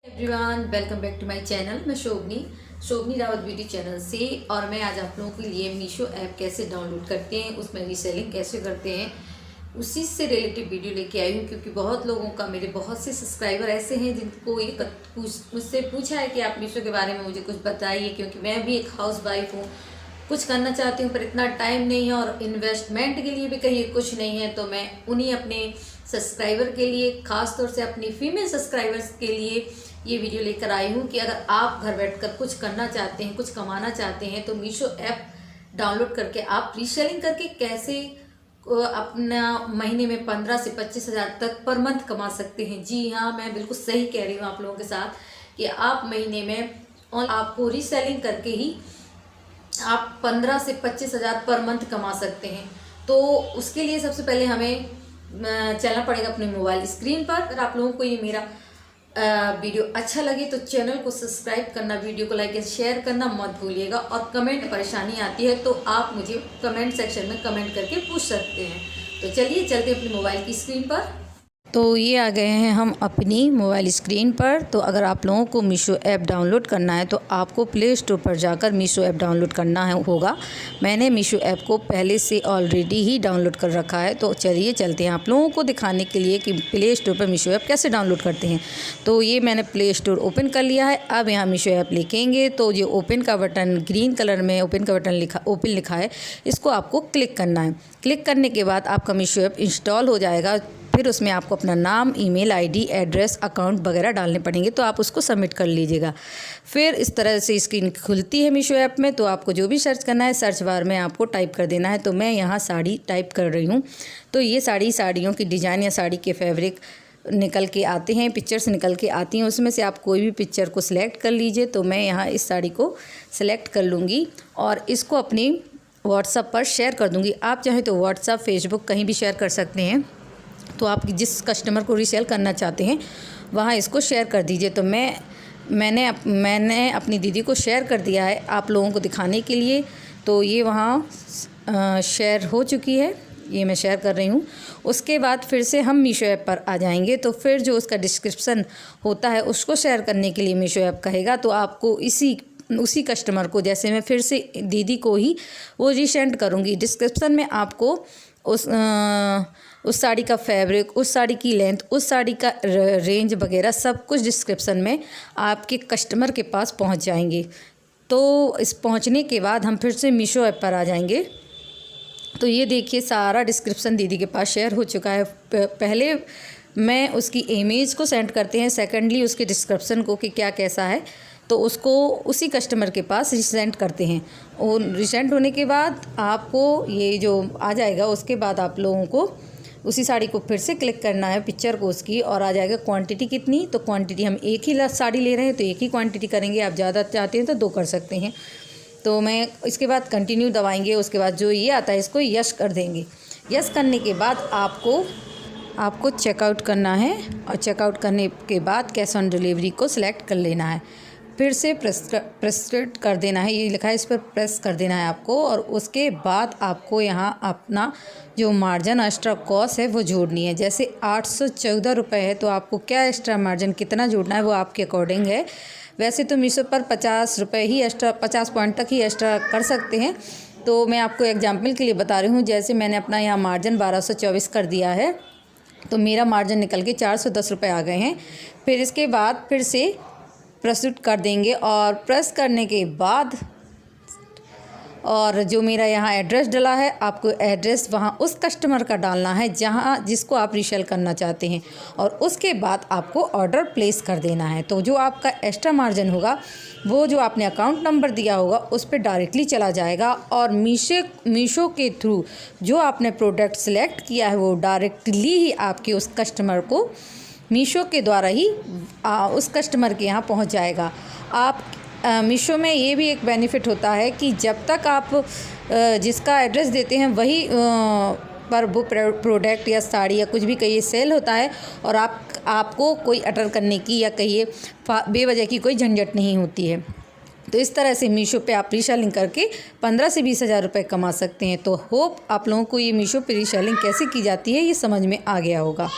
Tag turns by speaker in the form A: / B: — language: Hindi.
A: Everyone, welcome back to my channel. मैं शोभनी रावत ब्यूटी चैनल से, और मैं आज आप लोगों के लिए मीशो ऐप कैसे डाउनलोड करते हैं, उसमें रीसेलिंग कैसे करते हैं, उसी से रिलेटेड वीडियो लेके आई हूँ। क्योंकि बहुत लोगों का, मेरे बहुत से सब्सक्राइबर ऐसे हैं जिनको ये मुझसे पूछा है कि आप मीशो के बारे में मुझे कुछ बताइए। क्योंकि मैं भी एक हाउस वाइफ हूँ, कुछ करना चाहती हूँ पर इतना टाइम नहीं है और इन्वेस्टमेंट के लिए भी कहीं कुछ नहीं है। तो मैं उन्हीं अपने सब्सक्राइबर के लिए, ख़ास तौर से अपनी फीमेल सब्सक्राइबर्स के लिए ये वीडियो लेकर आई हूँ कि अगर आप घर बैठकर कुछ करना चाहते हैं, कुछ कमाना चाहते हैं, तो मीशो ऐप डाउनलोड करके आप रीसेलिंग करके कैसे अपना महीने में 15 से 25 हज़ार तक पर मंथ कमा सकते हैं। जी हाँ, मैं बिल्कुल सही कह रही हूँ आप लोगों के साथ कि आप महीने में आपको रीसेलिंग करके ही आप 15 से 25 हज़ार पर मंथ कमा सकते हैं। तो उसके लिए सबसे पहले हमें चलना पड़ेगा अपने मोबाइल स्क्रीन पर। अगर आप लोगों को ये मेरा वीडियो अच्छा लगे तो चैनल को सब्सक्राइब करना, वीडियो को लाइक एंड शेयर करना मत भूलिएगा। और कमेंट परेशानी आती है तो आप मुझे कमेंट सेक्शन में कमेंट करके पूछ सकते हैं। तो चलिए चलते हैं अपने मोबाइल की स्क्रीन पर। तो ये आ गए हैं हम अपनी मोबाइल स्क्रीन पर। तो अगर आप लोगों को मीशो ऐप डाउनलोड करना है तो आपको प्ले स्टोर पर जाकर मीशो ऐप डाउनलोड करना होगा। मैंने मीशो ऐप को पहले से ऑलरेडी ही डाउनलोड कर रखा है। तो चलिए चलते हैं आप लोगों को दिखाने के लिए कि प्ले स्टोर पर मीशो ऐप कैसे डाउनलोड करते हैं। तो ये मैंने प्ले स्टोर ओपन कर लिया है। अब यहाँ मीशो ऐप लिखेंगे तो ये ओपन का बटन, ग्रीन कलर में ओपन का बटन ओपन लिखा है, इसको आपको क्लिक करना है। क्लिक करने के बाद आपका मीशो ऐप इंस्टॉल हो जाएगा। फिर उसमें आपको अपना नाम, ईमेल आईडी, एड्रेस, अकाउंट वगैरह डालने पड़ेंगे। तो आप उसको सबमिट कर लीजिएगा। फिर इस तरह से स्क्रीन खुलती है मीशो ऐप में। तो आपको जो भी सर्च करना है सर्च बार में आपको टाइप कर देना है। तो मैं यहाँ साड़ी टाइप कर रही हूँ। तो ये साड़ियों की डिज़ाइन या साड़ी के फैब्रिक निकल के आते हैं, पिक्चर्स निकल के आती हैं। उसमें से आप कोई भी पिक्चर को सिलेक्ट कर लीजिए। तो मैं यहाँ इस साड़ी को सिलेक्ट कर लूँगी और इसको अपनी व्हाट्सएप पर शेयर कर दूँगी। आप चाहें तो व्हाट्सएप, फेसबुक कहीं भी शेयर कर सकते हैं। तो आप जिस कस्टमर को रीसेल करना चाहते हैं वहाँ इसको शेयर कर दीजिए। तो मैंने अपनी दीदी को शेयर कर दिया है आप लोगों को दिखाने के लिए। तो ये वहाँ शेयर हो चुकी है, ये मैं शेयर कर रही हूँ। उसके बाद फिर से हम मीशो ऐप पर आ जाएंगे। तो फिर जो उसका डिस्क्रिप्शन होता है उसको शेयर करने के लिए मीशो ऐप कहेगा। तो आपको उसी कस्टमर को, जैसे मैं फिर से दीदी को ही वो रीसेंड करूँगी, डिस्क्रिप्शन में आपको उस साड़ी का फैब्रिक, उस साड़ी की लेंथ, उस साड़ी का रेंज वगैरह सब कुछ डिस्क्रिप्शन में आपके कस्टमर के पास पहुंच जाएंगे। तो इस पहुंचने के बाद हम फिर से मीशो ऐप पर आ जाएंगे। तो ये देखिए सारा डिस्क्रिप्शन दीदी के पास शेयर हो चुका है। पहले मैं उसकी इमेज को सेंड करते हैं, सेकेंडली उसके डिस्क्रिप्शन को कि क्या कैसा है, तो उसको उसी कस्टमर के पास रिसेंड करते हैं। और रिसेंड होने के बाद आपको ये जो आ जाएगा, उसके बाद आप लोगों को उसी साड़ी को फिर से क्लिक करना है, पिक्चर को उसकी, और आ जाएगा क्वांटिटी कितनी। तो क्वांटिटी हम एक ही साड़ी ले रहे हैं तो एक ही क्वांटिटी करेंगे। आप ज़्यादा चाहते हैं तो 2 कर सकते हैं। तो मैं इसके बाद कंटिन्यू दबाएंगे। उसके बाद जो ये आता है इसको यस कर देंगे। यस करने के बाद आपको चेकआउट करना है और चेकआउट करने के बाद कैश ऑन डिलीवरी को सिलेक्ट कर लेना है। फिर से प्रेस कर देना है, ये लिखा है इस पर प्रेस कर देना है आपको। और उसके बाद आपको यहाँ अपना जो मार्जिन एक्स्ट्रा कॉस्ट है वो जोड़नी है। जैसे 814 रुपये है तो आपको क्या एक्स्ट्रा मार्जिन कितना जोड़ना है वो आपके अकॉर्डिंग है। वैसे तो मीशो पर 50 रुपये ही एक्स्ट्रा, 50 पॉइंट तक ही एक्स्ट्रा कर सकते हैं। तो मैं आपको एग्जाम्पल के लिए बता रही हूँ। जैसे मैंने अपना यहाँ मार्जिन 1224 कर दिया है तो मेरा मार्जिन निकल के 410 रुपये आ गए हैं। फिर इसके बाद फिर से प्रेस कर देंगे और प्रेस करने के बाद, और जो मेरा यहाँ एड्रेस डला है, आपको एड्रेस वहाँ उस कस्टमर का डालना है जिसको आप रीसेल करना चाहते हैं। और उसके बाद आपको ऑर्डर प्लेस कर देना है। तो जो आपका एक्स्ट्रा मार्जिन होगा वो जो आपने अकाउंट नंबर दिया होगा उस पर डायरेक्टली चला जाएगा। और मीशो के थ्रू जो आपने प्रोडक्ट सिलेक्ट किया है वो डायरेक्टली ही आपके उस कस्टमर को मीशो के द्वारा ही उस कस्टमर के यहाँ पहुँच जाएगा। आप मीशो में ये भी एक बेनिफिट होता है कि जब तक आप जिसका एड्रेस देते हैं वही पर वो प्रोडक्ट या साड़ी या कुछ भी कहिए सेल होता है, और आपको कोई अटर करने की या कहिए बेवजह की कोई झंझट नहीं होती है। तो इस तरह से मीशो पे आप रीसेलिंग करके 15 से 20 हज़ार रुपये कमा सकते हैं। तो होप आप लोगों को ये मीशो पे रीसेलिंग कैसे की जाती है ये समझ में आ गया होगा।